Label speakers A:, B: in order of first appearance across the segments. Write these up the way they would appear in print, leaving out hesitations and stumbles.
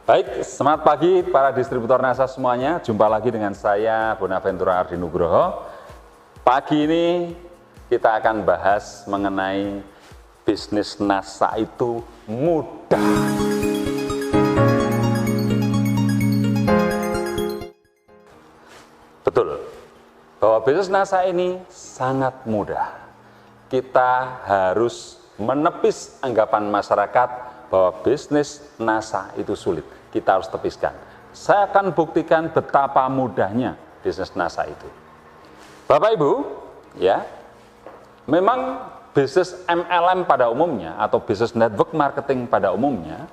A: Baik, semangat pagi para distributor NASA semuanya. Jumpa lagi dengan saya, Bonaventura Ardi Nugroho. Pagi ini kita akan bahas mengenai bisnis NASA itu mudah. Betul, bahwa bisnis NASA ini sangat mudah. Kita harus menepis anggapan masyarakat bahwa bisnis NASA itu sulit. Kita harus tepiskan. Saya akan buktikan betapa mudahnya bisnis NASA itu. Bapak Ibu, ya, memang bisnis MLM pada umumnya atau bisnis network marketing pada umumnya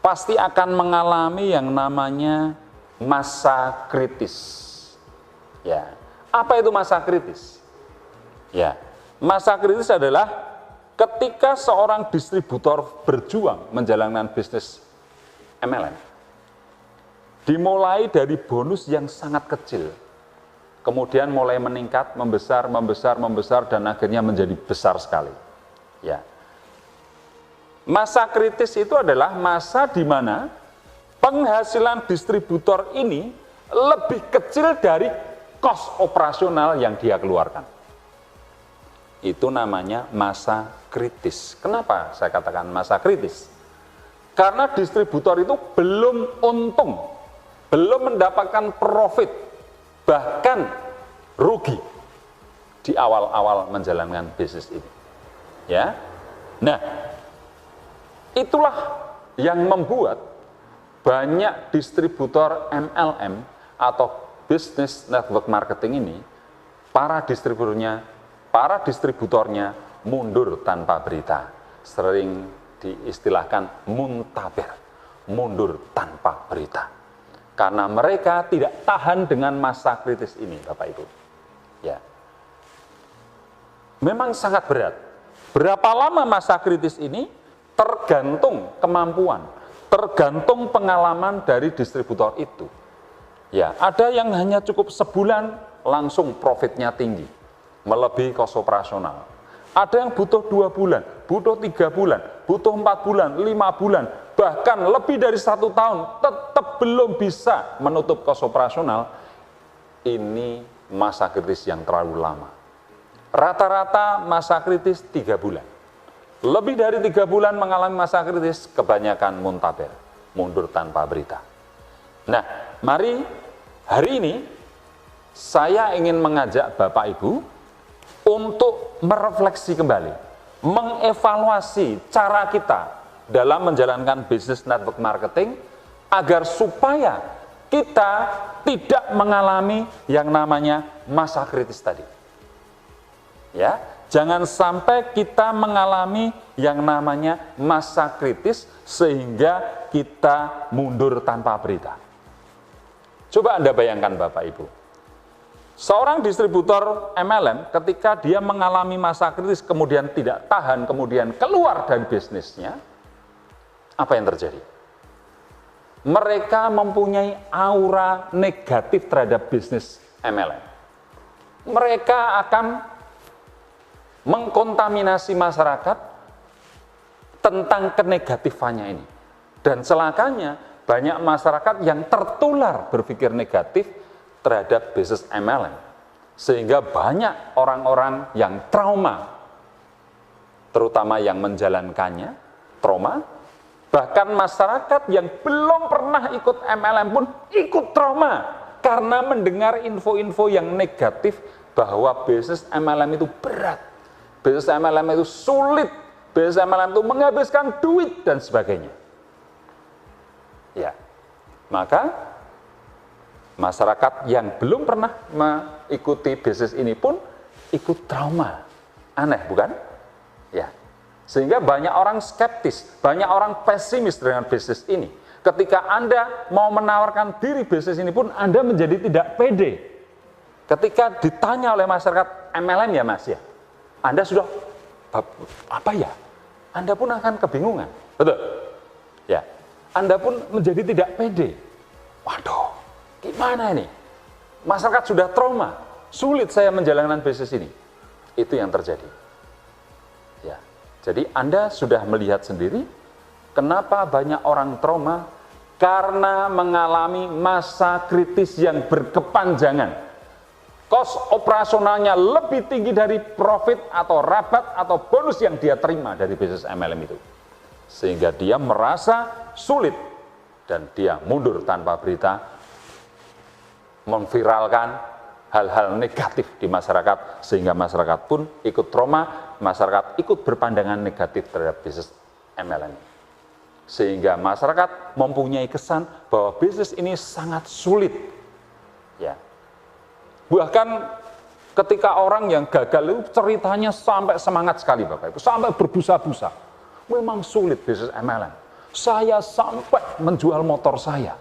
A: pasti akan mengalami yang namanya masa kritis. Ya, apa itu masa kritis? Ya, masa kritis adalah ketika seorang distributor berjuang menjalankan bisnis MLM, dimulai dari bonus yang sangat kecil, kemudian mulai meningkat, membesar, dan akhirnya menjadi besar sekali. Ya, masa kritis itu adalah masa di mana penghasilan distributor ini lebih kecil dari kos operasional yang dia keluarkan. Itu namanya masa kritis. Kenapa saya katakan masa kritis? Karena distributor itu belum untung, belum mendapatkan profit, bahkan rugi di awal-awal menjalankan bisnis ini. Ya, nah, itulah yang membuat banyak distributor MLM atau business network marketing ini, para distributornya mundur tanpa berita, sering diistilahkan muntaber, mundur tanpa berita, karena mereka tidak tahan dengan masa kritis ini, Bapak Ibu. Ya, memang sangat berat. Berapa lama masa kritis ini tergantung kemampuan, tergantung pengalaman dari distributor itu. Ya, ada yang hanya cukup sebulan langsung profitnya tinggi, melebihi kos operasional. Ada yang butuh 2 bulan, butuh 3 bulan, butuh 4 bulan, 5 bulan, bahkan lebih dari 1 tahun, tetap belum bisa menutup kos operasional. Ini masa kritis yang terlalu lama. Rata-rata masa kritis 3 bulan. Lebih dari 3 bulan mengalami masa kritis, kebanyakan muntaber, mundur tanpa berita. Nah, mari hari ini saya ingin mengajak Bapak Ibu untuk merefleksi kembali, mengevaluasi cara kita dalam menjalankan bisnis network marketing agar supaya kita tidak mengalami yang namanya masa kritis tadi. Ya, jangan sampai kita mengalami yang namanya masa kritis sehingga kita mundur tanpa berita. Coba Anda bayangkan Bapak Ibu, seorang distributor MLM ketika dia mengalami masa kritis kemudian tidak tahan, kemudian keluar dari bisnisnya, apa yang terjadi? Mereka mempunyai aura negatif terhadap bisnis MLM. Mereka akan mengkontaminasi masyarakat tentang kenegatifannya ini. Dan celakanya banyak masyarakat yang tertular berpikir negatif terhadap bisnis MLM, sehingga banyak orang-orang yang trauma, terutama yang menjalankannya trauma, bahkan masyarakat yang belum pernah ikut MLM pun ikut trauma karena mendengar info-info yang negatif bahwa bisnis MLM itu berat, bisnis MLM itu sulit, bisnis MLM itu menghabiskan duit dan sebagainya. Ya, maka masyarakat yang belum pernah mengikuti bisnis ini pun ikut trauma. Aneh, bukan? Ya. Sehingga banyak orang skeptis, banyak orang pesimis dengan bisnis ini. Ketika Anda mau menawarkan diri bisnis ini pun Anda menjadi tidak pede. Ketika ditanya oleh masyarakat MLM ya Mas ya, Anda sudah apa ya? Anda pun akan kebingungan. Betul? Ya. Anda pun menjadi tidak pede. Waduh, gimana ini? Masyarakat sudah trauma, sulit saya menjalankan bisnis ini. Itu yang terjadi. Ya, jadi Anda sudah melihat sendiri kenapa banyak orang trauma karena mengalami masa kritis yang berkepanjangan. Kos operasionalnya lebih tinggi dari profit atau rabat atau bonus yang dia terima dari bisnis MLM itu. Sehingga dia merasa sulit dan dia mundur tanpa berita, memviralkan hal-hal negatif di masyarakat, sehingga masyarakat pun ikut trauma, masyarakat ikut berpandangan negatif terhadap bisnis MLM. Sehingga masyarakat mempunyai kesan bahwa bisnis ini sangat sulit. Ya. Bahkan ketika orang yang gagal itu ceritanya sampai semangat sekali Bapak Ibu, sampai berbusa-busa. Memang sulit bisnis MLM. Saya sampai menjual motor saya,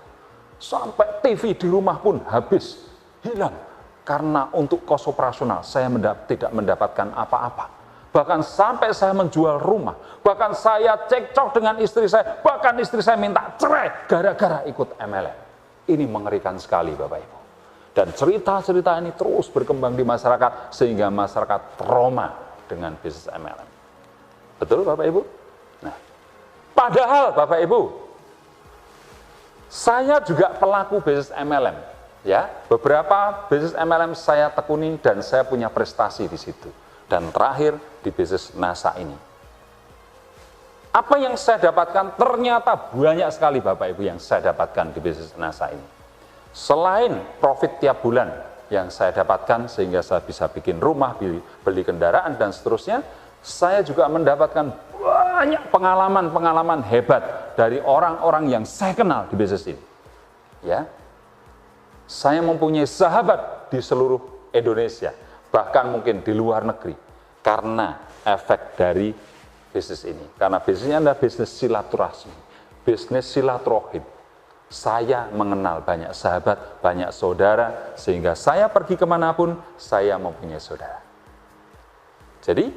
A: sampai TV di rumah pun habis, hilang. Karena untuk kos operasional saya tidak mendapatkan apa-apa. Bahkan sampai saya menjual rumah, bahkan saya cekcok dengan istri saya, bahkan istri saya minta cerai gara-gara ikut MLM. Ini mengerikan sekali Bapak Ibu. Dan cerita-cerita ini terus berkembang di masyarakat, sehingga masyarakat trauma dengan bisnis MLM. Betul Bapak Ibu? Nah, padahal Bapak Ibu, saya juga pelaku bisnis MLM. Ya, beberapa bisnis MLM saya tekuni dan saya punya prestasi di situ. Dan terakhir di bisnis NASA ini. Apa yang saya dapatkan? Ternyata banyak sekali Bapak Ibu yang saya dapatkan di bisnis NASA ini. Selain profit tiap bulan yang saya dapatkan sehingga saya bisa bikin rumah, beli kendaraan dan seterusnya, saya juga mendapatkan banyak pengalaman-pengalaman hebat dari orang-orang yang saya kenal di bisnis ini. Ya. Saya mempunyai sahabat di seluruh Indonesia, bahkan mungkin di luar negeri, karena efek dari bisnis ini. Karena bisnisnya adalah bisnis silaturahmi, bisnis silaturahim. Saya mengenal banyak sahabat, banyak saudara, sehingga saya pergi kemanapun, saya mempunyai saudara. Jadi,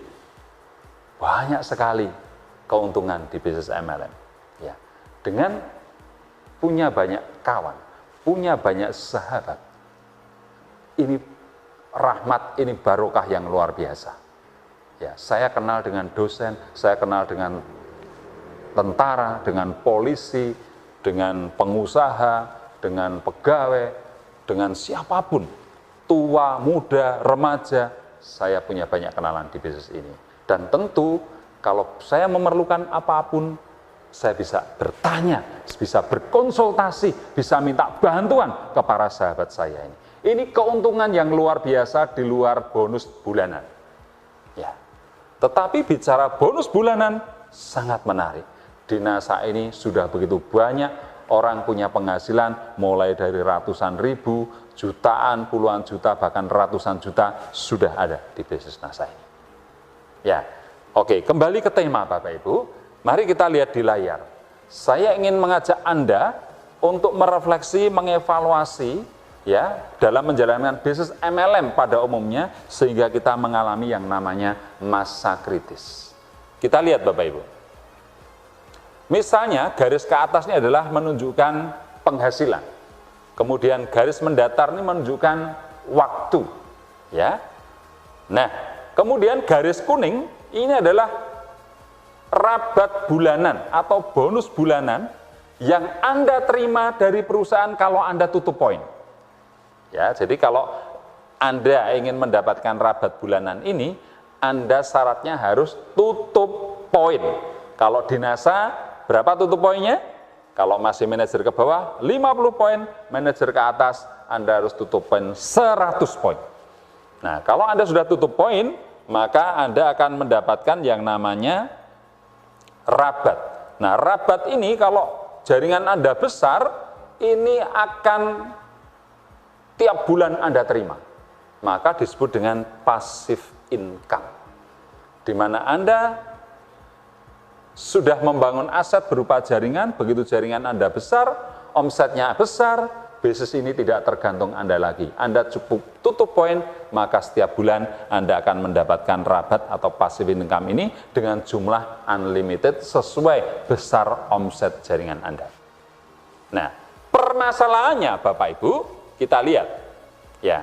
A: banyak sekali keuntungan di bisnis MLM. Ya. Dengan punya banyak kawan, punya banyak sahabat, ini rahmat, ini barokah yang luar biasa. Ya, saya kenal dengan dosen, saya kenal dengan tentara, dengan polisi, dengan pengusaha, dengan pegawai, dengan siapapun, tua, muda, remaja, saya punya banyak kenalan di bisnis ini. Dan tentu kalau saya memerlukan apapun, saya bisa bertanya, bisa berkonsultasi, bisa minta bantuan ke para sahabat saya ini. Ini keuntungan yang luar biasa di luar bonus bulanan. Ya. Tetapi bicara bonus bulanan sangat menarik. Di NASA ini sudah begitu banyak orang punya penghasilan mulai dari ratusan ribu, jutaan, puluhan juta, bahkan ratusan juta sudah ada di bisnis NASA ini. Ya, oke, kembali ke tema Bapak Ibu. Mari kita lihat di layar. Saya ingin mengajak Anda untuk merefleksi, mengevaluasi ya dalam menjalankan bisnis MLM pada umumnya, sehingga kita mengalami yang namanya masa kritis. Kita lihat Bapak Ibu. Misalnya garis ke atas ini adalah menunjukkan penghasilan. Kemudian garis mendatar ini menunjukkan waktu. Ya. Nah, kemudian garis kuning ini adalah rabat bulanan atau bonus bulanan yang Anda terima dari perusahaan kalau Anda tutup poin. Ya, jadi kalau Anda ingin mendapatkan rabat bulanan ini, Anda syaratnya harus tutup poin. Kalau di NASA, berapa tutup poinnya? Kalau masih manajer ke bawah, 50 poin, manajer ke atas, Anda harus tutup poin 100 poin. Nah, kalau Anda sudah tutup poin, maka Anda akan mendapatkan yang namanya rabat. Nah, rabat ini kalau jaringan Anda besar, ini akan tiap bulan Anda terima. Maka disebut dengan passive income. Di mana Anda sudah membangun aset berupa jaringan, begitu jaringan Anda besar, omsetnya besar, bisnis ini tidak tergantung Anda lagi. Anda cukup tutup poin, maka setiap bulan Anda akan mendapatkan rabat atau passive income ini dengan jumlah unlimited sesuai besar omset jaringan Anda. Nah, permasalahannya Bapak Ibu, kita lihat. Ya.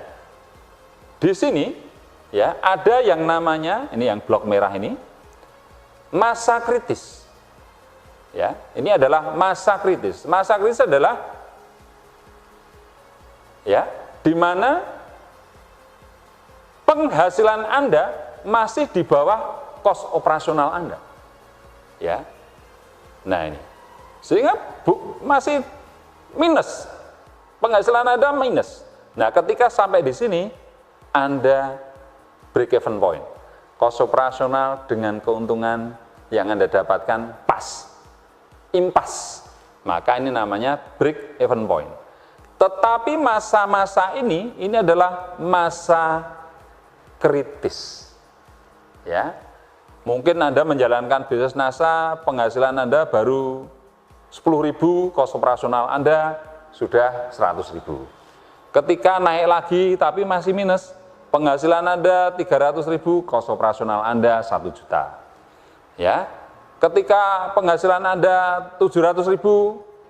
A: Di sini ya, ada yang namanya, ini yang blok merah ini, masa kritis. Ya, ini adalah masa kritis. Masa kritis adalah ya, di mana penghasilan Anda masih di bawah kos operasional Anda. Ya. Nah, ini. Sehingga masih minus. Penghasilan Anda minus. Nah, ketika sampai di sini Anda break even point. Kos operasional dengan keuntungan yang Anda dapatkan pas. Impas, maka ini namanya break even point. Tetapi masa-masa ini adalah masa kritis. Ya, mungkin Anda menjalankan bisnis NASA, penghasilan Anda baru 10.000, kos operasional Anda sudah 100.000. Ketika naik lagi tapi masih minus, penghasilan Anda 300.000, kos operasional Anda 1 juta. Ya. Ketika penghasilan Anda 700.000,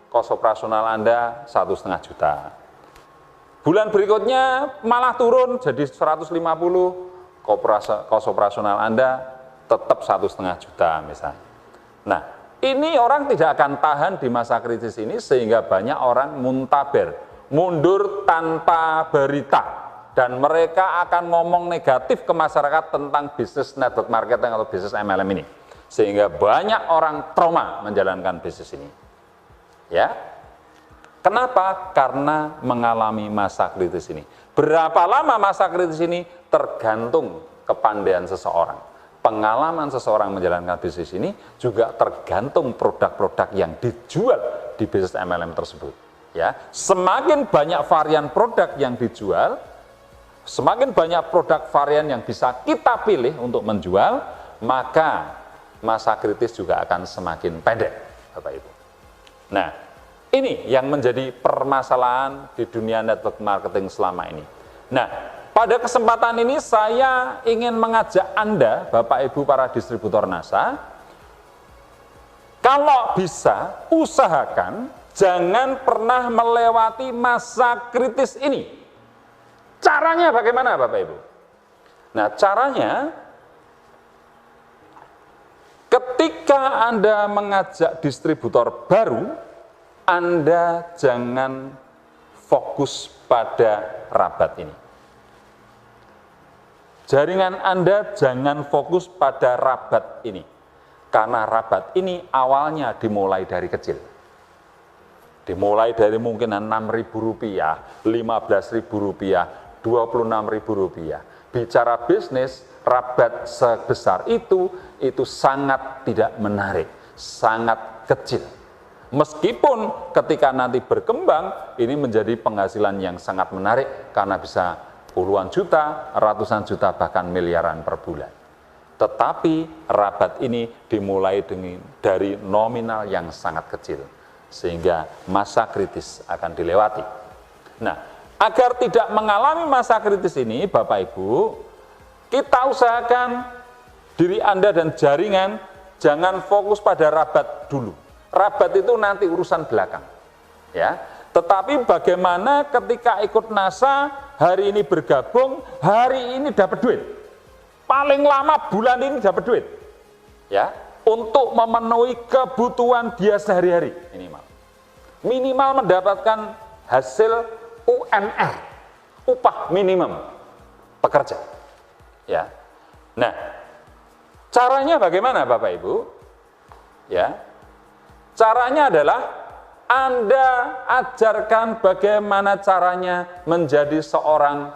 A: kos operasional Anda 1,5 juta. Bulan berikutnya malah turun jadi 150, kos operasional Anda tetap 1,5 juta misalnya. Nah, ini orang tidak akan tahan di masa kritis ini sehingga banyak orang muntaber, mundur tanpa berita. Dan mereka akan ngomong negatif ke masyarakat tentang bisnis network marketing atau bisnis MLM ini. Sehingga banyak orang trauma menjalankan bisnis ini. Ya. Kenapa? Karena mengalami masa kritis ini. Berapa lama masa kritis ini tergantung kepandaian seseorang. Pengalaman seseorang menjalankan bisnis ini juga tergantung produk-produk yang dijual di bisnis MLM tersebut. Ya. Semakin banyak varian produk yang dijual, semakin banyak produk varian yang bisa kita pilih untuk menjual, maka masa kritis juga akan semakin pendek, Bapak Ibu. Nah, ini yang menjadi permasalahan di dunia network marketing selama ini. Nah, pada kesempatan ini saya ingin mengajak Anda, Bapak Ibu para distributor NASA, kalau bisa usahakan jangan pernah melewati masa kritis ini. Caranya bagaimana, Bapak Ibu? Nah, caranya ketika Anda mengajak distributor baru, Anda jangan fokus pada rabat ini. Jaringan Anda jangan fokus pada rabat ini. Karena rabat ini awalnya dimulai dari kecil. Dimulai dari mungkin Rp6.000, Rp15.000, Rp26.000. Bicara bisnis, rabat sebesar itu sangat tidak menarik, sangat kecil. Meskipun ketika nanti berkembang, ini menjadi penghasilan yang sangat menarik karena bisa puluhan juta, ratusan juta, bahkan miliaran per bulan. Tetapi rabat ini dimulai dari nominal yang sangat kecil, sehingga masa kritis akan dilewati. Nah, agar tidak mengalami masa kritis ini, Bapak Ibu, kita usahakan diri Anda dan jaringan jangan fokus pada rabat dulu. Rabat itu nanti urusan belakang. Ya. Tetapi bagaimana ketika ikut NASA, hari ini bergabung, hari ini dapat duit. Paling lama bulan ini dapat duit. Ya, untuk memenuhi kebutuhan dia sehari-hari minimal. Minimal mendapatkan hasil UMR, upah minimum pekerja. Ya. Nah, caranya bagaimana Bapak Ibu? Ya. Caranya adalah Anda ajarkan bagaimana caranya menjadi seorang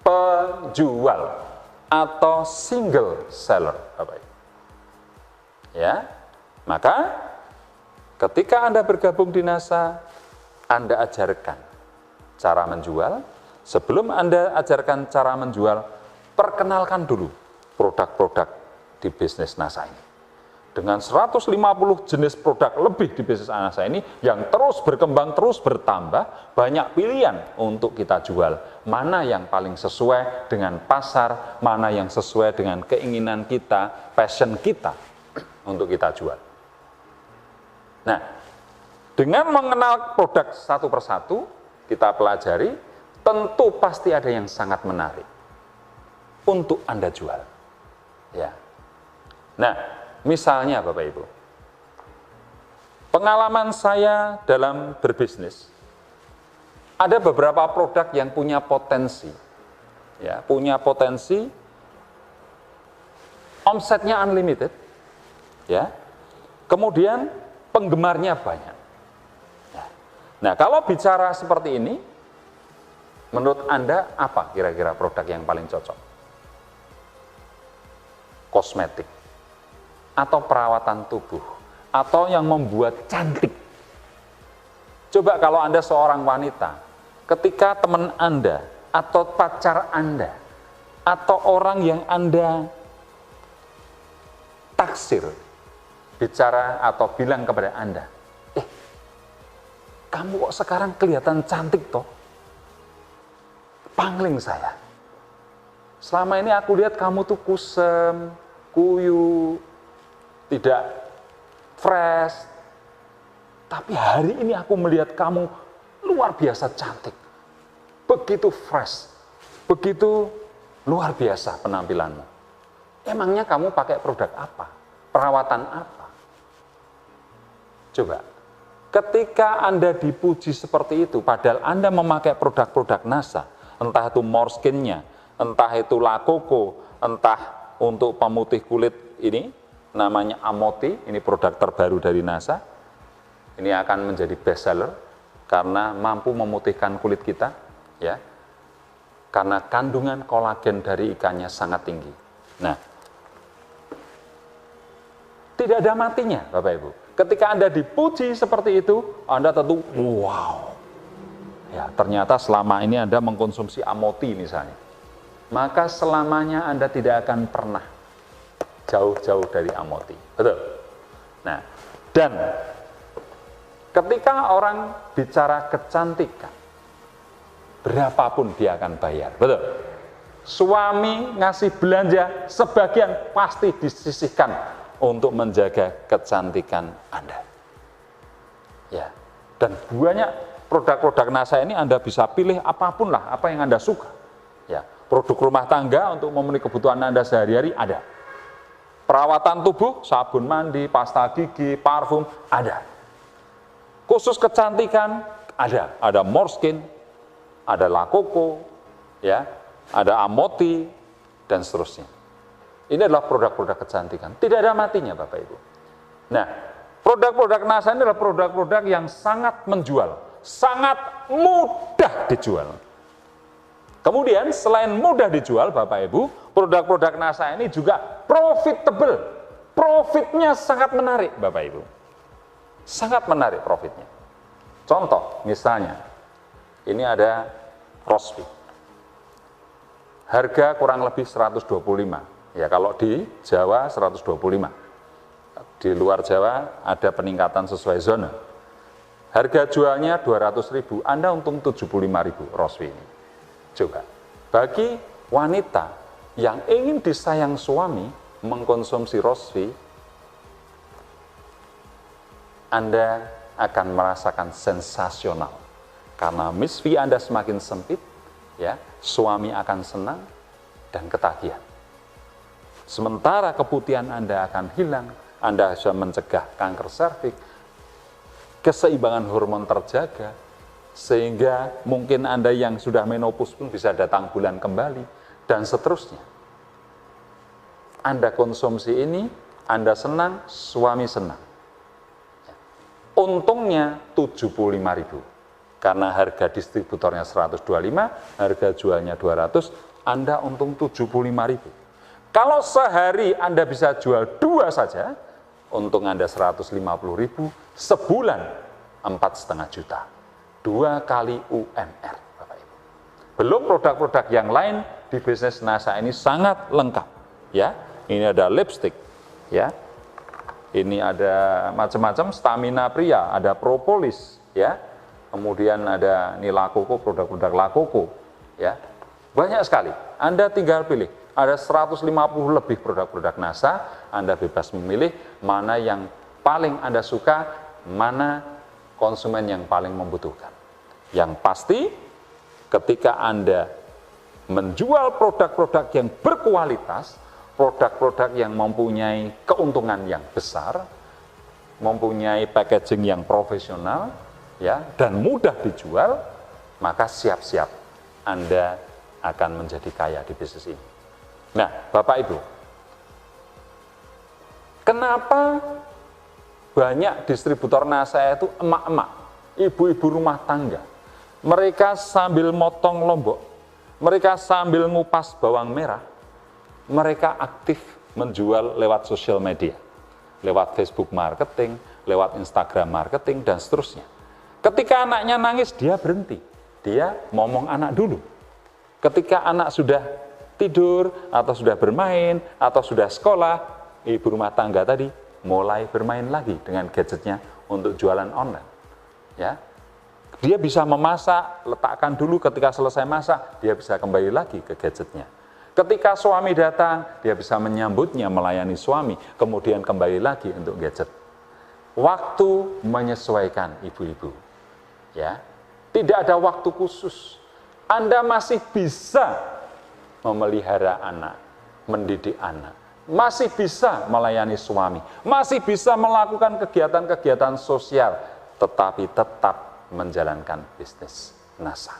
A: penjual atau single seller, Bapak Ibu. Ya. Maka ketika Anda bergabung di NASA, Anda ajarkan cara menjual. Sebelum Anda ajarkan cara menjual, perkenalkan dulu produk-produk di bisnis NASA ini. Dengan 150 jenis produk lebih di bisnis NASA ini yang terus berkembang, terus bertambah, banyak pilihan untuk kita jual. Mana yang paling sesuai dengan pasar, mana yang sesuai dengan keinginan kita, passion kita untuk kita jual. Nah, dengan mengenal produk satu persatu, kita pelajari, tentu pasti ada yang sangat menarik untuk Anda jual. Ya. Nah, misalnya Bapak Ibu, pengalaman saya dalam berbisnis, ada beberapa produk yang punya potensi, ya, punya potensi omsetnya unlimited, ya, kemudian penggemarnya banyak. Nah, kalau bicara seperti ini, menurut Anda apa kira-kira produk yang paling cocok? Kosmetik, atau perawatan tubuh, atau yang membuat cantik? Coba kalau Anda seorang wanita, ketika teman Anda, atau pacar Anda, atau orang yang Anda taksir, bicara atau bilang kepada Anda, kamu kok sekarang kelihatan cantik toh? Pangling saya. Selama ini aku lihat kamu tuh kusem, kuyu, tidak fresh. Tapi hari ini aku melihat kamu luar biasa cantik. Begitu fresh, begitu luar biasa penampilanmu. Emangnya kamu pakai produk apa? Perawatan apa? Coba, ketika Anda dipuji seperti itu, padahal Anda memakai produk-produk NASA, entah itu Morskin-nya, entah itu Lakoko, entah untuk pemutih kulit ini, namanya Amoti, ini produk terbaru dari NASA, ini akan menjadi best seller, karena mampu memutihkan kulit kita, ya, karena kandungan kolagen dari ikannya sangat tinggi. Nah, tidak ada matinya, Bapak Ibu. Ketika Anda dipuji seperti itu, Anda tentu, wow. Ya, ternyata selama ini Anda mengkonsumsi Amoti misalnya. Maka selamanya Anda tidak akan pernah jauh-jauh dari Amoti. Betul? Nah, dan ketika orang bicara kecantikan, berapapun dia akan bayar. Betul? Suami ngasih belanja, sebagian pasti disisihkan untuk menjaga kecantikan Anda. Ya, dan banyak produk-produk NASA ini Anda bisa pilih apapun lah, apa yang Anda suka. Ya, produk rumah tangga untuk memenuhi kebutuhan Anda sehari-hari ada. Perawatan tubuh, sabun mandi, pasta gigi, parfum ada. Khusus kecantikan ada Morskin, ada Lakoko, ya, ada Amoti dan seterusnya. Ini adalah produk-produk kecantikan. Tidak ada matinya, Bapak Ibu. Nah, produk-produk NASA ini adalah produk-produk yang sangat menjual, sangat mudah dijual. Kemudian, selain mudah dijual, Bapak Ibu, produk-produk NASA ini juga profitable. Profitnya sangat menarik, Bapak Ibu. Sangat menarik profitnya. Contoh, misalnya, ini ada Rosvi. Harga kurang lebih 125. Ya, kalau di Jawa 125. Di luar Jawa ada peningkatan sesuai zona. Harga jualnya 200.000, Anda untung 75.000 Rosvi ini. Coba, bagi wanita yang ingin disayang suami mengkonsumsi Rosvi, Anda akan merasakan sensasional. Karena misfi Anda semakin sempit, ya, suami akan senang dan ketagihan. Sementara keputihan Anda akan hilang, Anda bisa mencegah kanker serviks, keseimbangan hormon terjaga, sehingga mungkin Anda yang sudah menopause pun bisa datang bulan kembali, dan seterusnya. Anda konsumsi ini, Anda senang, suami senang. Untungnya 75.000, karena harga distributornya 125, harga jualnya 200, Anda untung 75.000. Kalau sehari Anda bisa jual 2 saja, untung Anda 150.000, sebulan 4,5 juta. 2 kali UMR, Bapak Ibu. Belum produk-produk yang lain di bisnis NASA ini sangat lengkap. Ya, ini ada lipstick, ya. Ini ada macam-macam, stamina pria, ada propolis, ya. Kemudian ada ini Lakoko, produk-produk Lakoko, ya. Banyak sekali. Anda tinggal pilih. Ada 150 lebih produk-produk NASA, Anda bebas memilih mana yang paling Anda suka, mana konsumen yang paling membutuhkan. Yang pasti, ketika Anda menjual produk-produk yang berkualitas, produk-produk yang mempunyai keuntungan yang besar, mempunyai packaging yang profesional, ya, dan mudah dijual, maka siap-siap Anda akan menjadi kaya di bisnis ini. Nah, Bapak Ibu, kenapa banyak distributor NASA itu emak-emak, ibu-ibu rumah tangga? Mereka sambil motong lombok, mereka sambil ngupas bawang merah, mereka aktif menjual lewat sosial media, lewat Facebook marketing, lewat Instagram marketing, dan seterusnya. Ketika anaknya nangis, dia berhenti. Dia ngomong anak dulu. Ketika anak sudah tidur, atau sudah bermain, atau sudah sekolah, ibu rumah tangga tadi mulai bermain lagi dengan gadgetnya untuk jualan online. Ya, dia bisa memasak, letakkan dulu, ketika selesai masak, dia bisa kembali lagi ke gadgetnya. Ketika suami datang, dia bisa menyambutnya, melayani suami, kemudian kembali lagi untuk gadget. Waktu menyesuaikan ibu-ibu. Ya, tidak ada waktu khusus. Anda masih bisa memelihara anak, mendidik anak, masih bisa melayani suami, masih bisa melakukan kegiatan-kegiatan sosial, tetapi tetap menjalankan bisnis NASA.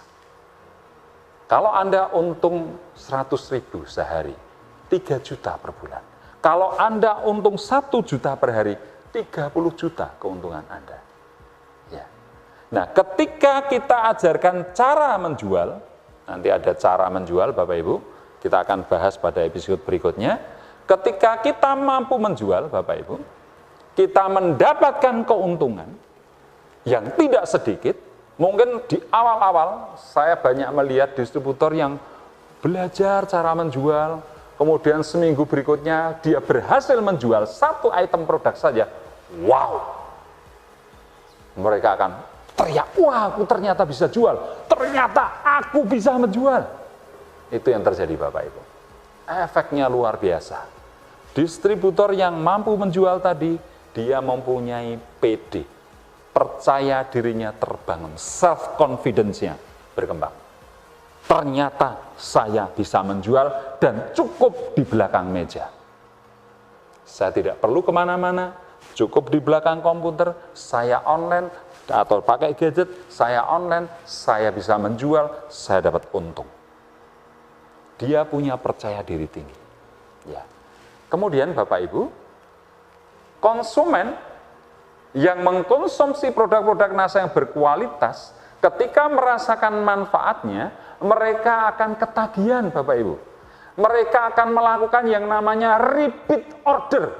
A: Kalau Anda untung 100.000 sehari, 3 juta per bulan. Kalau Anda untung 1 juta per hari, 30 juta keuntungan Anda. Ya. Nah, ketika kita ajarkan cara menjual, nanti ada cara menjual Bapak Ibu, kita akan bahas pada episode berikutnya. Ketika kita mampu menjual Bapak Ibu, kita mendapatkan keuntungan yang tidak sedikit. Mungkin di awal-awal saya banyak melihat distributor yang belajar cara menjual, kemudian seminggu berikutnya dia berhasil menjual 1 item produk saja. Wow! Mereka akan teriak, wah aku ternyata bisa jual, ternyata aku bisa menjual. Itu yang terjadi Bapak Ibu. Efeknya luar biasa. Distributor yang mampu menjual tadi, dia mempunyai PD, percaya dirinya terbangun, self-confidence-nya berkembang. Ternyata saya bisa menjual dan cukup di belakang meja. Saya tidak perlu kemana-mana, cukup di belakang komputer, saya online, atau pakai gadget, saya online, saya bisa menjual, saya dapat untung. Dia punya percaya diri tinggi. Ya. Kemudian Bapak Ibu, konsumen yang mengkonsumsi produk-produk NASA yang berkualitas, ketika merasakan manfaatnya, mereka akan ketagihan Bapak Ibu. Mereka akan melakukan yang namanya repeat order,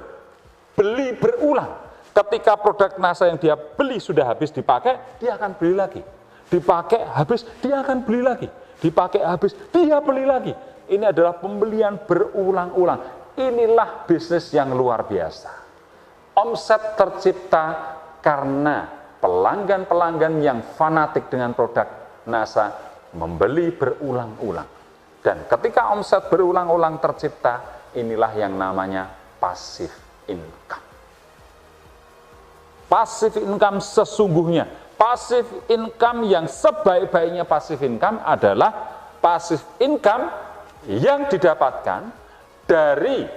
A: beli berulang. Ketika produk NASA yang dia beli sudah habis dipakai, dia akan beli lagi. Dipakai habis, dia akan beli lagi. Dipakai habis, dia beli lagi. Ini adalah pembelian berulang-ulang. Inilah bisnis yang luar biasa. Omset tercipta karena pelanggan-pelanggan yang fanatik dengan produk NASA membeli berulang-ulang. Dan ketika omset berulang-ulang tercipta, inilah yang namanya passive income. Passive income sesungguhnya, passive income yang sebaik-baiknya passive income adalah passive income yang didapatkan dari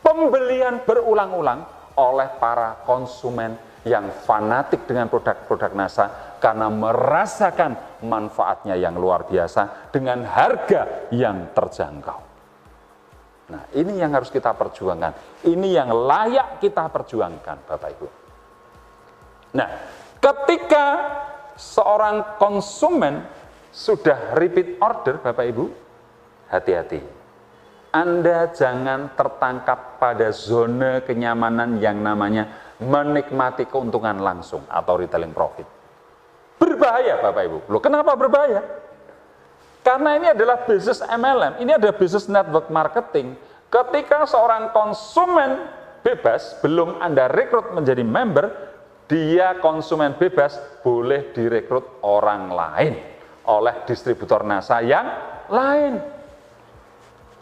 A: pembelian berulang-ulang oleh para konsumen yang fanatik dengan produk-produk NASA karena merasakan manfaatnya yang luar biasa dengan harga yang terjangkau. Nah, ini yang harus kita perjuangkan. Ini yang layak kita perjuangkan, Bapak Ibu. Nah, ketika seorang konsumen sudah repeat order, Bapak Ibu, hati-hati. Anda jangan tertangkap pada zona kenyamanan yang namanya menikmati keuntungan langsung atau retailing profit. Berbahaya, Bapak Ibu. Loh, kenapa berbahaya? Karena ini adalah bisnis MLM, ini adalah bisnis network marketing. Ketika seorang konsumen bebas, belum Anda rekrut menjadi member, dia konsumen bebas boleh direkrut orang lain oleh distributor NASA yang lain.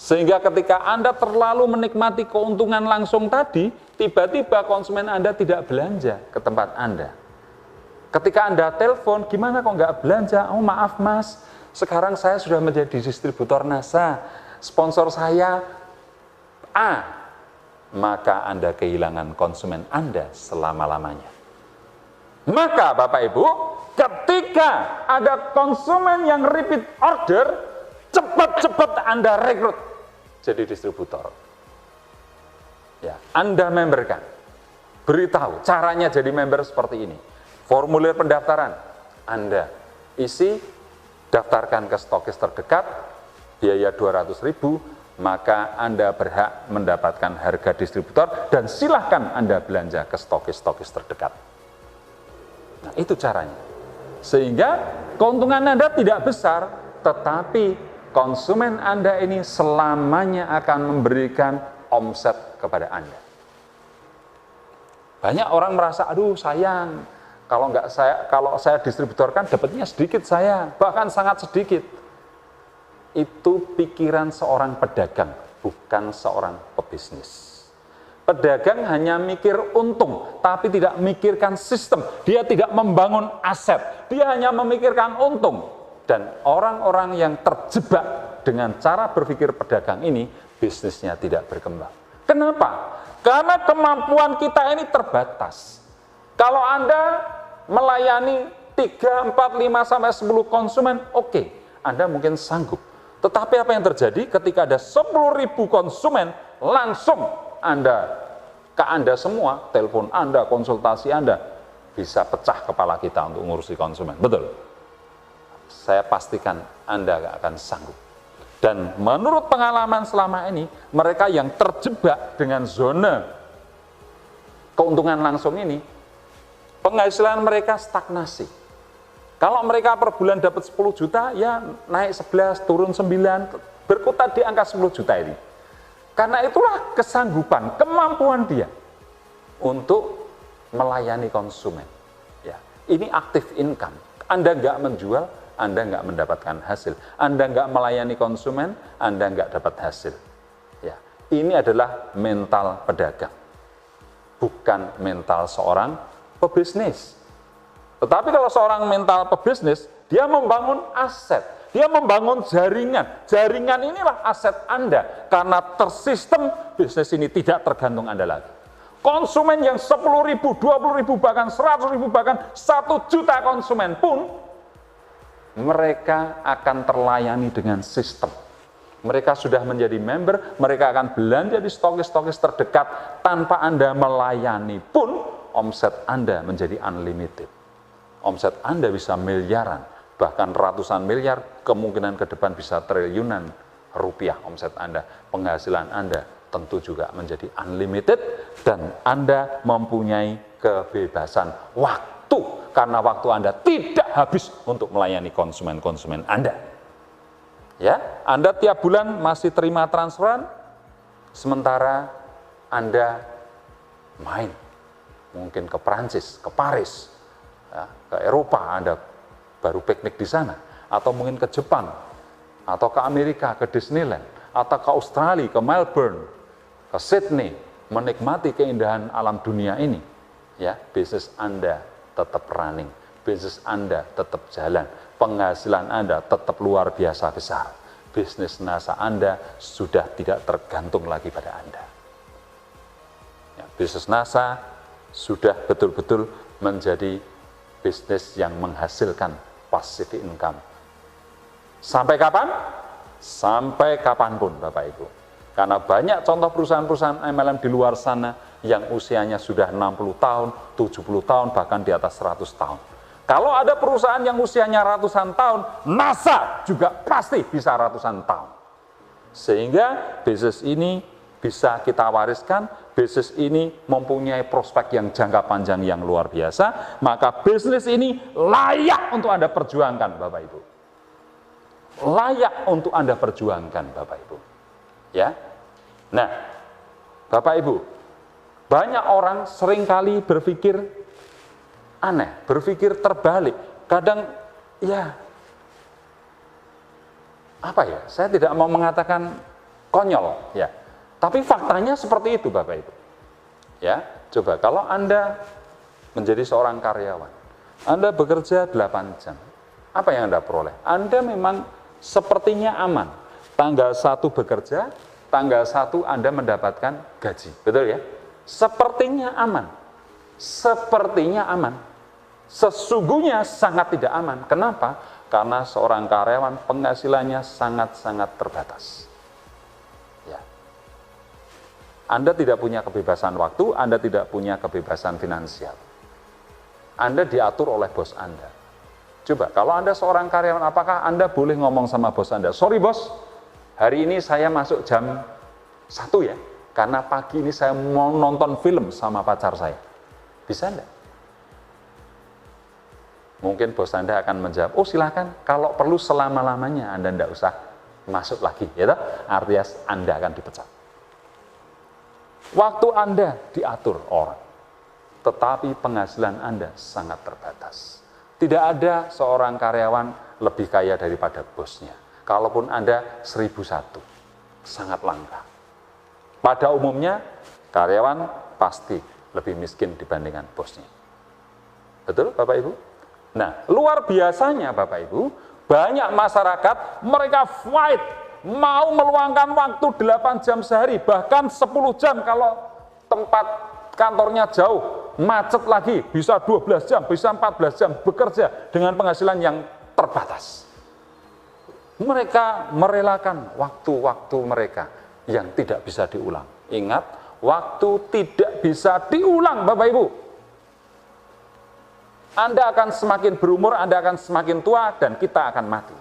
A: Sehingga ketika Anda terlalu menikmati keuntungan langsung tadi, tiba-tiba konsumen Anda tidak belanja ke tempat Anda. Ketika Anda telepon, gimana kok nggak belanja? Oh maaf mas, sekarang saya sudah menjadi distributor NASA, sponsor saya A, maka Anda kehilangan konsumen Anda selama-lamanya. Maka Bapak Ibu, ketika ada konsumen yang repeat order, cepat-cepat Anda rekrut jadi distributor. Ya, Anda memberkan. Beritahu caranya jadi member seperti ini. Formulir pendaftaran Anda isi, daftarkan ke stokis terdekat, biaya 200.000, maka Anda berhak mendapatkan harga distributor dan silahkan Anda belanja ke stokis-stokis terdekat. Nah, itu caranya. Sehingga keuntungan Anda tidak besar, tetapi konsumen Anda ini selamanya akan memberikan omset kepada Anda. Banyak orang merasa, aduh sayang, kalau saya distributorkan dapatnya sedikit saya, bahkan sangat sedikit. Itu pikiran seorang pedagang, bukan seorang pebisnis. Pedagang hanya mikir untung, tapi tidak memikirkan sistem. Dia tidak membangun aset, dia hanya memikirkan untung. Dan orang-orang yang terjebak dengan cara berpikir pedagang ini, bisnisnya tidak berkembang. Kenapa? Karena kemampuan kita ini terbatas. Kalau Anda melayani 3, 4, 5, sampai 10 konsumen, oke, Anda mungkin sanggup. Tetapi apa yang terjadi ketika ada 10.000 konsumen, langsung ke Anda semua, telepon Anda, konsultasi Anda, bisa pecah kepala kita untuk ngurusi konsumen. Betul? Saya pastikan Anda gak akan sanggup. Dan menurut pengalaman selama ini, mereka yang terjebak dengan zona keuntungan langsung ini, penghasilan mereka stagnasi. Kalau mereka per bulan dapat 10 juta, ya naik 11, turun 9, berkutat di angka 10 juta ini. Karena itulah kesanggupan, kemampuan dia untuk melayani konsumen. Ya, ini aktif income. Anda nggak menjual, Anda nggak mendapatkan hasil. Anda nggak melayani konsumen, Anda nggak dapat hasil. Ya, ini adalah mental pedagang, bukan mental seorang pebisnis. Tetapi kalau seorang mental pebisnis, dia membangun aset, dia membangun jaringan. Jaringan inilah aset Anda, karena tersistem bisnis ini tidak tergantung Anda lagi. Konsumen yang 10.000, 20.000, bahkan 100.000, bahkan 1 juta konsumen pun, mereka akan terlayani dengan sistem. Mereka sudah menjadi member, mereka akan belanja di stokis-stokis terdekat, tanpa Anda melayani pun, omset Anda menjadi unlimited. Omset Anda bisa miliaran, bahkan ratusan miliar, kemungkinan ke depan bisa triliunan rupiah omset Anda. Penghasilan Anda tentu juga menjadi unlimited, dan Anda mempunyai kebebasan waktu, karena waktu Anda tidak habis untuk melayani konsumen-konsumen Anda. Ya, Anda tiap bulan masih terima transferan, sementara Anda main, mungkin ke Prancis, ke Paris, ya, ke Eropa, Anda baru piknik di sana, atau mungkin ke Jepang, atau ke Amerika, ke Disneyland, atau ke Australia, ke Melbourne, ke Sydney, menikmati keindahan alam dunia ini. Ya, bisnis Anda tetap running, bisnis Anda tetap jalan, penghasilan Anda tetap luar biasa besar. Bisnis NASA Anda sudah tidak tergantung lagi pada Anda. Ya, bisnis NASA sudah betul-betul menjadi bisnis yang menghasilkan passive income. Sampai kapan? Sampai kapanpun, Bapak Ibu. Karena banyak contoh perusahaan-perusahaan MLM di luar sana yang usianya sudah 60 tahun, 70 tahun, bahkan di atas 100 tahun. Kalau ada perusahaan yang usianya ratusan tahun, NASA juga pasti bisa ratusan tahun. Sehingga bisnis ini bisa kita wariskan, bisnis ini mempunyai prospek yang jangka panjang yang luar biasa, maka bisnis ini layak untuk Anda perjuangkan, Bapak Ibu. Layak untuk Anda perjuangkan, Bapak Ibu. Ya. Nah, Bapak Ibu, banyak orang seringkali berpikir aneh, berpikir terbalik. Kadang, ya, apa ya, saya tidak mau mengatakan konyol, ya. Tapi faktanya seperti itu, Bapak Ibu. Ya, coba kalau Anda menjadi seorang karyawan, Anda bekerja 8 jam, apa yang Anda peroleh? Anda memang sepertinya aman. Tanggal 1 bekerja, tanggal 1 Anda mendapatkan gaji, betul ya? Sepertinya aman, sepertinya aman. Sesungguhnya sangat tidak aman. Kenapa? Karena seorang karyawan penghasilannya sangat-sangat terbatas. Ya. Anda tidak punya kebebasan waktu, Anda tidak punya kebebasan finansial. Anda diatur oleh bos Anda. Coba, kalau Anda seorang karyawan, apakah Anda boleh ngomong sama bos Anda, sorry bos, hari ini saya masuk jam 1 ya, karena pagi ini saya mau nonton film sama pacar saya. Bisa enggak? Mungkin bos Anda akan menjawab, oh silakan, kalau perlu selama-lamanya Anda enggak usah masuk lagi, ya toh? Artinya Anda akan dipecat. Waktu Anda diatur orang, tetapi penghasilan Anda sangat terbatas. Tidak ada seorang karyawan lebih kaya daripada bosnya. Kalaupun Anda 1001, sangat langka. Pada umumnya, karyawan pasti lebih miskin dibandingkan bosnya. Betul, Bapak Ibu? Nah, luar biasanya Bapak Ibu, banyak masyarakat, mereka fight, mau meluangkan waktu 8 jam sehari, bahkan 10 jam kalau tempat kantornya jauh, macet lagi, bisa 12 jam, bisa 14 jam bekerja dengan penghasilan yang terbatas. Mereka merelakan waktu-waktu mereka yang tidak bisa diulang. Ingat, waktu tidak bisa diulang, Bapak Ibu. Anda akan semakin berumur, Anda akan semakin tua, dan kita akan mati.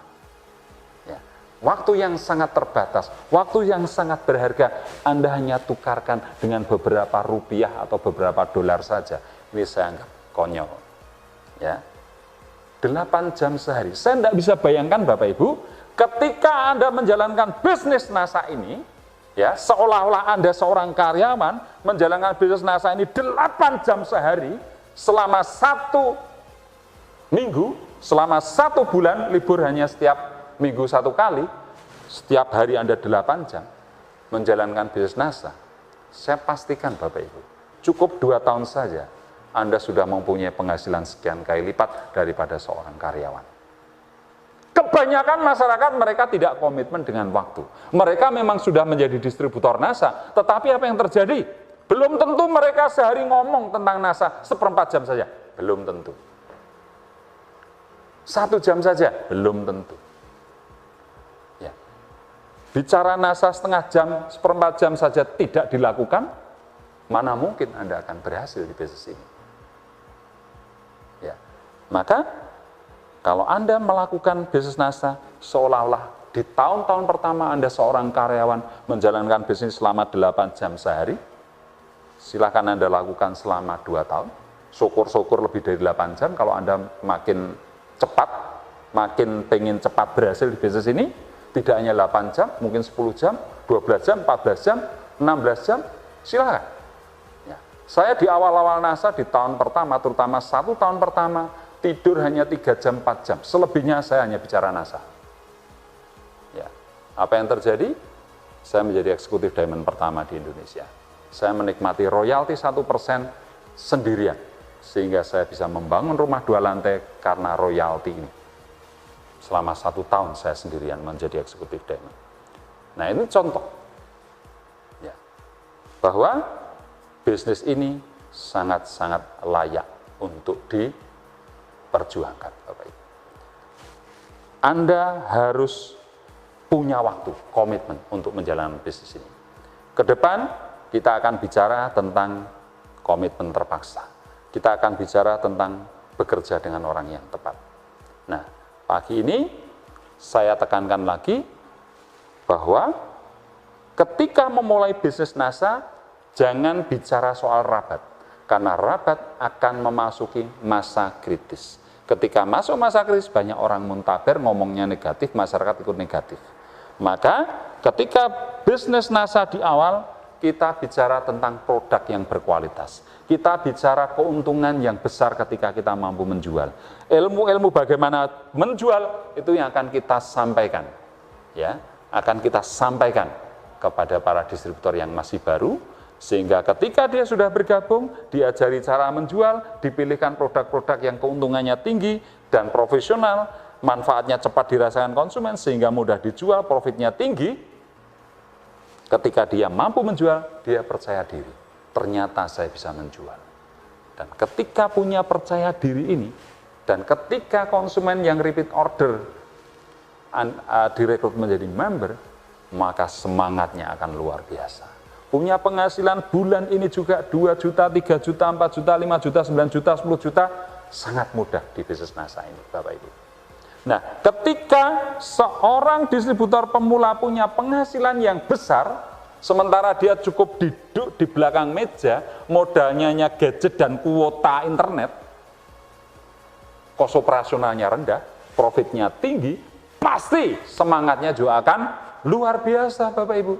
A: Ya. Waktu yang sangat terbatas, waktu yang sangat berharga, Anda hanya tukarkan dengan beberapa rupiah atau beberapa dolar saja. Ini saya anggap konyol. Ya. 8 jam sehari. Saya tidak bisa bayangkan Bapak Ibu, ketika Anda menjalankan bisnis NASA ini, ya, seolah-olah Anda seorang karyawan menjalankan bisnis NASA ini 8 jam sehari, selama 1 minggu, selama 1 bulan, libur hanya setiap minggu 1 kali, setiap hari Anda 8 jam menjalankan bisnis NASA. Saya pastikan Bapak Ibu, cukup 2 tahun saja Anda sudah mempunyai penghasilan sekian kali lipat daripada seorang karyawan. Kebanyakan masyarakat mereka tidak komitmen dengan waktu. Mereka memang sudah menjadi distributor NASA, tetapi apa yang terjadi? Belum tentu mereka sehari ngomong tentang NASA 1/4 jam saja. Belum tentu. 1 jam saja. Belum tentu. Ya. Bicara NASA setengah jam, 1/4 jam saja tidak dilakukan, mana mungkin Anda akan berhasil di bisnis ini. Ya. Maka, kalau Anda melakukan bisnis NASA, seolah-olah di tahun-tahun pertama Anda seorang karyawan menjalankan bisnis selama 8 jam sehari, silakan Anda lakukan selama 2 tahun, syukur-syukur lebih dari 8 jam, kalau Anda makin cepat, makin pengen cepat berhasil di bisnis ini, tidak hanya 8 jam, mungkin 10 jam, 12 jam, 14 jam, 16 jam, silakan. Ya. Saya di awal-awal NASA, di tahun pertama, terutama 1 tahun pertama, tidur hanya 3 jam, 4 jam, selebihnya saya hanya bicara NASA. Ya. Apa yang terjadi? Saya menjadi eksekutif diamond pertama di Indonesia. Saya menikmati royalti 1% sendirian, sehingga saya bisa membangun rumah 2 lantai karena royalti ini. Selama 1 tahun saya sendirian menjadi eksekutif diamond. Nah, ini contoh ya, bahwa bisnis ini sangat-sangat layak untuk diperjuangkan, Bapak Ibu. Anda harus punya waktu, komitmen untuk menjalankan bisnis ini. Ke depan kita akan bicara tentang komitmen terpaksa. Kita akan bicara tentang bekerja dengan orang yang tepat. Nah, pagi ini saya tekankan lagi bahwa ketika memulai bisnis NASA, jangan bicara soal rabat, karena rabat akan memasuki masa kritis. Ketika masuk masa kritis, banyak orang muntaber, ngomongnya negatif, masyarakat ikut negatif. Maka ketika bisnis NASA di awal, kita bicara tentang produk yang berkualitas. Kita bicara keuntungan yang besar ketika kita mampu menjual. Ilmu-ilmu bagaimana menjual itu yang akan kita sampaikan. Ya, akan kita sampaikan kepada para distributor yang masih baru, sehingga ketika dia sudah bergabung, diajari cara menjual, dipilihkan produk-produk yang keuntungannya tinggi dan profesional, manfaatnya cepat dirasakan konsumen sehingga mudah dijual, profitnya tinggi. Ketika dia mampu menjual, dia percaya diri. Ternyata saya bisa menjual. Dan ketika punya percaya diri ini, dan ketika konsumen yang repeat order direkrut menjadi member, maka semangatnya akan luar biasa. Punya penghasilan bulan ini juga 2 juta, 3 juta, 4 juta, 5 juta, 9 juta, 10 juta, sangat mudah di bisnis NASA ini, Bapak Ibu. Nah, ketika seorang distributor pemula punya penghasilan yang besar, sementara dia cukup duduk di belakang meja, modalnya hanya gadget dan kuota internet, kos operasionalnya rendah, profitnya tinggi, pasti semangatnya juga akan luar biasa, Bapak Ibu.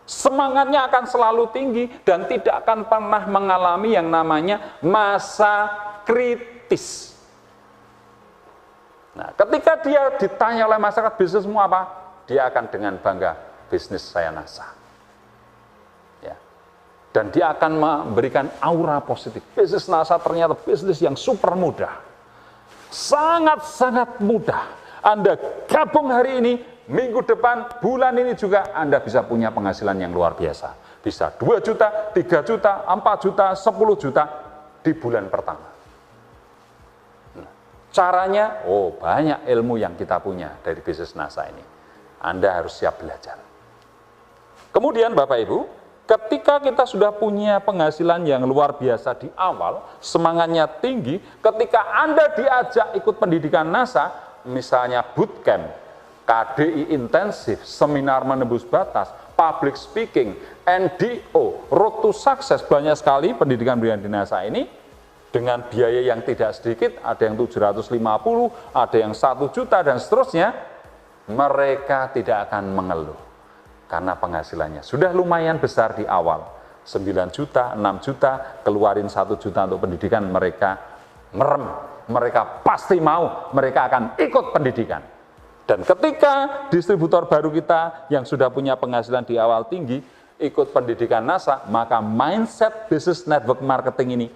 A: Semangatnya akan selalu tinggi dan tidak akan pernah mengalami yang namanya masa kritis. Nah, ketika dia ditanya oleh masyarakat bisnismu apa, dia akan dengan bangga, bisnis saya NASA. Ya. Dan dia akan memberikan aura positif. Bisnis NASA ternyata bisnis yang super mudah. Sangat-sangat mudah. Anda gabung hari ini, minggu depan, bulan ini juga Anda bisa punya penghasilan yang luar biasa. Bisa 2 juta, 3 juta, 4 juta, 10 juta di bulan pertama. Caranya, banyak ilmu yang kita punya dari bisnis NASA ini. Anda harus siap belajar. Kemudian Bapak Ibu, ketika kita sudah punya penghasilan yang luar biasa di awal, semangatnya tinggi, ketika Anda diajak ikut pendidikan NASA, misalnya bootcamp, KDI intensif, seminar menembus batas, public speaking, NDO, road to success, banyak sekali pendidikan-pendidikan di NASA ini, dengan biaya yang tidak sedikit, ada yang 750, ada yang 1 juta, dan seterusnya, mereka tidak akan mengeluh. Karena penghasilannya sudah lumayan besar di awal. 9 juta, 6 juta, keluarin 1 juta untuk pendidikan, mereka merem. Mereka pasti mau, mereka akan ikut pendidikan. Dan ketika distributor baru kita yang sudah punya penghasilan di awal tinggi, ikut pendidikan NASA, maka mindset business network marketing ini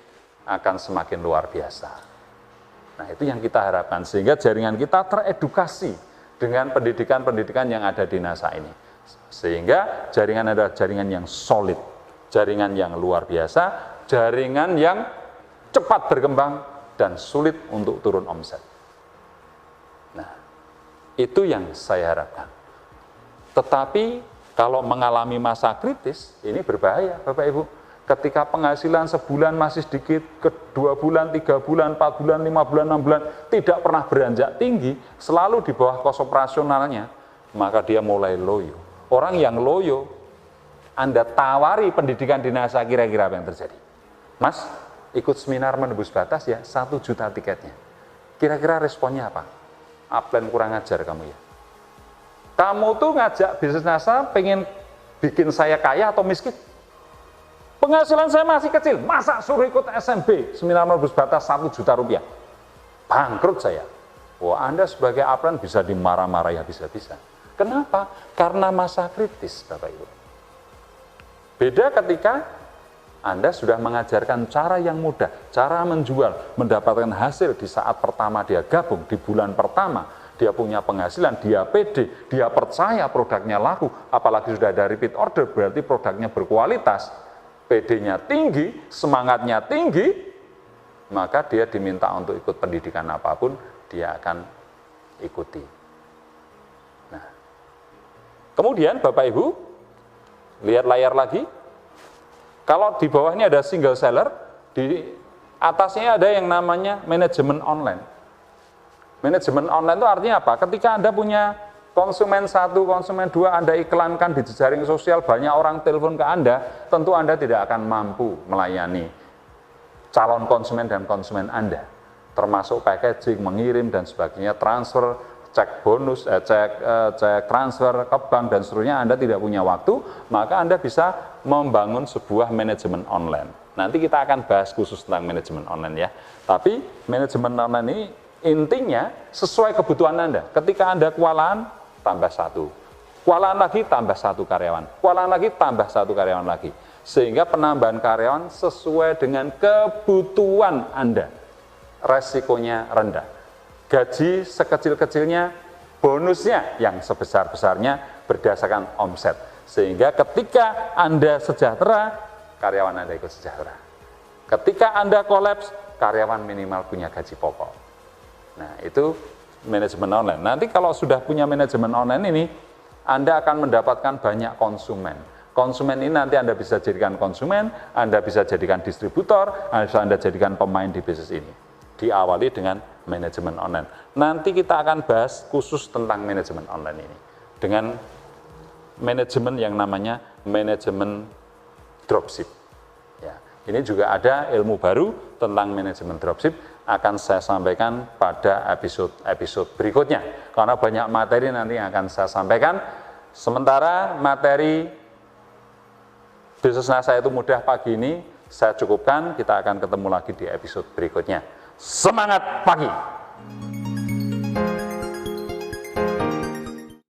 A: akan semakin luar biasa. Nah, itu yang kita harapkan, sehingga jaringan kita teredukasi dengan pendidikan-pendidikan yang ada di NASA ini. Sehingga jaringan adalah jaringan yang solid, jaringan yang luar biasa, jaringan yang cepat berkembang dan sulit untuk turun omset. Nah, itu yang saya harapkan. Tetapi kalau mengalami masa kritis, ini berbahaya, Bapak Ibu. Ketika penghasilan sebulan masih sedikit, ke 2 bulan, 3 bulan, 4 bulan, 5 bulan, 6 bulan, tidak pernah beranjak tinggi, selalu di bawah kos operasionalnya, maka dia mulai loyo. Orang yang loyo, Anda tawari pendidikan di NASA, kira-kira apa yang terjadi? Mas, ikut seminar menembus batas ya, 1 juta tiketnya. Kira-kira responnya apa? Upline kurang ajar kamu ya. Kamu tuh ngajak bisnis NASA, pengen bikin saya kaya atau miskin? Penghasilan saya masih kecil, masa suruh ikut SMB, seminar menembus batas 1 juta rupiah? Bangkrut saya. Wah, Anda sebagai upline bisa dimarah-marahi habis-habisan. Kenapa? Karena masa kritis, Bapak Ibu. Beda ketika Anda sudah mengajarkan cara yang mudah, cara menjual, mendapatkan hasil di saat pertama dia gabung, di bulan pertama, dia punya penghasilan, dia pede, dia percaya produknya laku, apalagi sudah ada repeat order, berarti produknya berkualitas. PD-nya tinggi, semangatnya tinggi, maka dia diminta untuk ikut pendidikan apapun, dia akan ikuti. Nah, kemudian Bapak Ibu, lihat layar lagi. Kalau di bawah ini ada single seller, di atasnya ada yang namanya manajemen online. Manajemen online itu artinya apa? Ketika Anda punya konsumen 1, konsumen 2, Anda iklankan di jejaring sosial, banyak orang telepon ke Anda, tentu Anda tidak akan mampu melayani calon konsumen dan konsumen Anda, termasuk packaging, mengirim, dan sebagainya, transfer, cek bonus, cek transfer ke bank, dan seterusnya. Anda tidak punya waktu, maka Anda bisa membangun sebuah manajemen online. Nanti kita akan bahas khusus tentang manajemen online ya. Tapi manajemen online ini intinya sesuai kebutuhan Anda. Ketika Anda kewalahan, tambah 1. Kewalahan lagi, tambah 1 karyawan. Kewalahan lagi, tambah 1 karyawan lagi. Sehingga penambahan karyawan sesuai dengan kebutuhan Anda. Resikonya rendah. Gaji sekecil-kecilnya, bonusnya yang sebesar-besarnya berdasarkan omset. Sehingga ketika Anda sejahtera, karyawan Anda ikut sejahtera. Ketika Anda kolaps, karyawan minimal punya gaji pokok. Nah, itu manajemen online. Nanti kalau sudah punya manajemen online ini, Anda akan mendapatkan banyak konsumen. Konsumen ini nanti Anda bisa jadikan konsumen, Anda bisa jadikan distributor, Anda jadikan pemain di bisnis ini. Diawali dengan manajemen online. Nanti kita akan bahas khusus tentang manajemen online ini. Dengan manajemen yang namanya manajemen dropship. Ya, ini juga ada ilmu baru tentang manajemen dropship, akan saya sampaikan pada episode berikutnya. Karena banyak materi nanti yang akan saya sampaikan. Sementara materi bisnis saya itu mudah pagi ini saya cukupkan, kita akan ketemu lagi di episode berikutnya. Semangat pagi!